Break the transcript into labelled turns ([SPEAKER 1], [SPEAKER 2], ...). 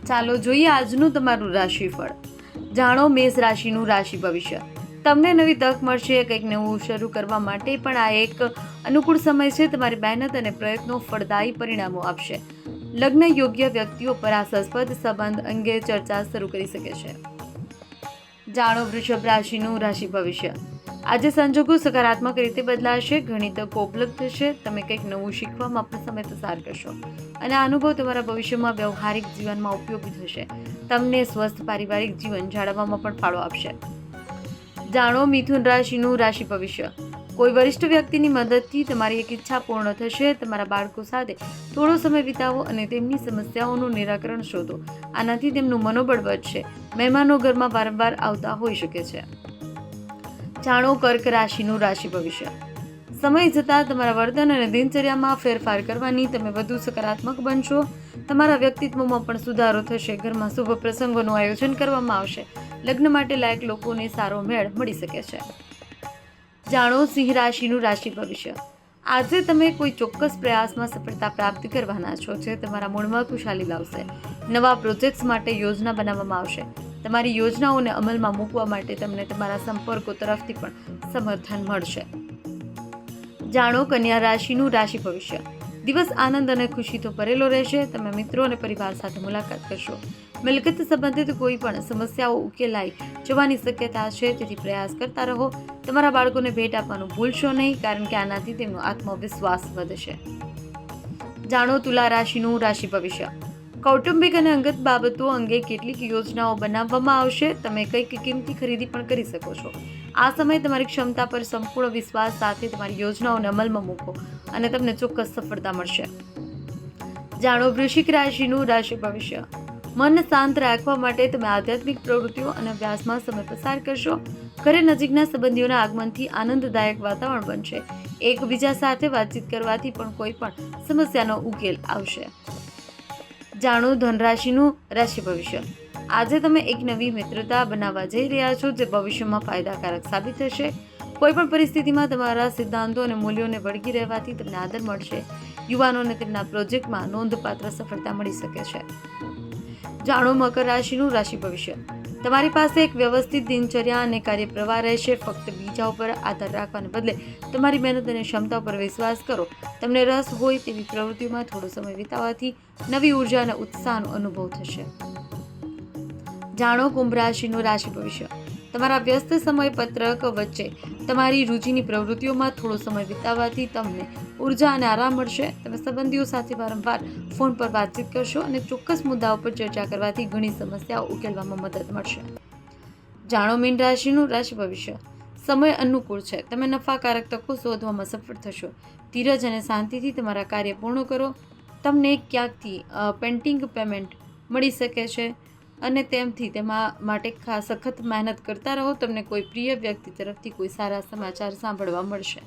[SPEAKER 1] ચાલો જોઈએ આજનું તમારું રાશિફળ. જાણો મેષ રાશિનું રાશિ ભવિષ્ય. તમને નવી તક મળશે, કંઈક નવું શરૂ કરવા માટે પણ આ એક અનુકૂળ સમય છે. તમારી મહેનત અને પ્રયત્નો ફળદાયી પરિણામો આપશે. લગ્ન યોગ્ય વ્યક્તિઓ પર આશાસ્પદ સંબંધ અંગે ચર્ચા શરૂ કરી શકે છે. જાણો વૃષભ રાશિનું રાશિ ભવિષ્ય. આજે સંજોગો સકારાત્મક રીતે બદલાશે, ઘણી તકો ઉપલબ્ધ થશે. તમે કંઈક નવું શીખવામાં પણ સમય પસાર કરશો અને આ અનુભવ તમારા ભવિષ્યમાં વ્યવહારિક જીવનમાં ઉપયોગી થશે. તમને સ્વસ્થ પારિવારિક જીવન જાળવવામાં પણ ફાળો આપશે. જાણો મિથુન રાશિનું રાશિ ભવિષ્ય. કોઈ વરિષ્ઠ વ્યક્તિની મદદથી તમારી એક ઈચ્છા પૂર્ણ થશે. તમારા બાળકો સાથે થોડો સમય વિતાવો અને તેમની સમસ્યાઓનું નિરાકરણ શોધો. આનાથી તેમનું મનોબળ વધશે. મહેમાનો ઘરમાં વારંવાર આવતા હોઈ શકે છે. જાણો કર્ક રાશિનું રાશિ ભવિષ્ય. સમય જતાં તમારા વર્તન અને દિનચર્યામાં ફેરફાર કરવાની તમે વધુ સકારાત્મક બનશો. તમારા વ્યક્તિત્વમાં પણ સુધારો થશે. ઘરમાં શુભ પ્રસંગોનું આયોજન કરવામાં આવશે. લગ્ન માટે લાયક લોકોને સારો મેળ મળી શકે છે. જાણો સિંહ રાશિનું રાશિ ભવિષ્ય. આજે તમે કોઈ ચોક્કસ પ્રયાસમાં સફળતા પ્રાપ્ત કરવાના છો, જે તમારા મૂળમાં ખુશાલી લાવશે. નવા પ્રોજેક્ટ્સ માટે યોજના બનાવવામાં આવશે. તમારી યોજનાઓને અમલમાં મૂકવા માટે તમને તમારા સંપર્કો તરફથી પણ સમર્થન મળશે. જાણો કન્યા રાશિનું રાશિ ભવિષ્ય. દિવસ આનંદ અને ખુશીથી ભરેલો રહેશે. તમે મિત્રો અને પરિવાર સાથે મુલાકાત કરશો. મિલકત સંબંધિત કોઈ પણ સમસ્યાઓ ઉકેલાઈ જવાની શક્યતા છે, તેથી પ્રયાસ કરતા રહો. તમારા બાળકોને ભેટ આપવાનું ભૂલશો નહીં, કારણ કે આનાથી તેમનો આત્મવિશ્વાસ વધશે. જાણો તુલા રાશિનું રાશિ ભવિષ્ય. કૌટુંબિક અને અંગત બાબતો અંગે કેટલીક યોજનાઓ બનાવવામાં આવશે. તમે કંઈક કિંમતી ખરીદી પણ કરી શકો છો. આ સમય તમારી ક્ષમતા પર સંપૂર્ણ વિશ્વાસ સાથે તમારી યોજનાઓને અમલમાં મૂકો અને તમને ચોક્કસ સફળતા મળશે. જાણો વૃશ્ચિક રાશિનું રાશિ ભવિષ્ય. મન શાંત રાખવા માટે તમે આધ્યાત્મિક પ્રવૃત્તિઓ અને અભ્યાસમાં સમય પસાર કરશો. ઘરે નજીકના સંબંધીઓના આગમનથી આનંદદાયક વાતાવરણ બનશે. એકબીજા સાથે વાતચીત કરવાથી પણ કોઈ પણ સમસ્યાનો ઉકેલ આવશે. જાણો ધન રાશિનું રાશિ ભવિષ્ય. આજે તમે એક નવી મિત્રતા બનાવવા જઈ રહ્યા છો, જે ભવિષ્યમાં ફાયદાકારક સાબિત થશે. કોઈ પણ પરિસ્થિતિમાં તમારા સિદ્ધાંતો અને મૂલ્યોને વળગી રહેવાથી તમને આદર મળશે. યુવાનોને તેમના પ્રોજેક્ટમાં નોંધપાત્ર સફળતા મળી શકે છે. જાણો મકર રાશિનું રાશિ ભવિષ્ય. તમારી પાસે એક વ્યવસ્થિત દિનચર્યા અને કાર્યપ્રવાહ રહેશે. ફક્ત બીજા ઉપર આધાર રાખવાને બદલે તમારી મહેનત અને ક્ષમતા પર વિશ્વાસ કરો. તમને રસ હોય તેવી પ્રવૃત્તિઓમાં થોડો સમય વિતાવવાથી નવી ઉર્જા અને ઉત્સાહનો અનુભવ થશે. જાણો કુંભ રાશિનું રાશિ ભવિષ્ય. તમારા વ્યસ્ત સમયપત્રક વચ્ચે તમારી રુચિની પ્રવૃત્તિઓમાં થોડો સમય વિતાવવાથી તમને ઉર્જા અને આરામ મળશે. તમે સંબંધીઓ સાથે વારંવાર ફોન પર વાતચીત કરશો અને ચોક્કસ મુદ્દાઓ પર ચર્ચા કરવાથી ઘણી સમસ્યાઓ ઉકેલવામાં મદદ મળશે. જાણો મીન રાશિનું રાશિ ભવિષ્ય. સમય અનુકૂળ છે. તમે નફાકારક તકો શોધવામાં સફળ થશો. ધીરજ અને શાંતિથી તમારા કાર્ય પૂર્ણ કરો. તમને ક્યાંકથી પેન્ડિંગ પેમેન્ટ મળી શકે છે અને તેમથી તેમાં માટે સખત મહેનત કરતા રહો. તમને કોઈ પ્રિય વ્યક્તિ તરફથી કોઈ સારા સમાચાર સાંભળવા મળશે.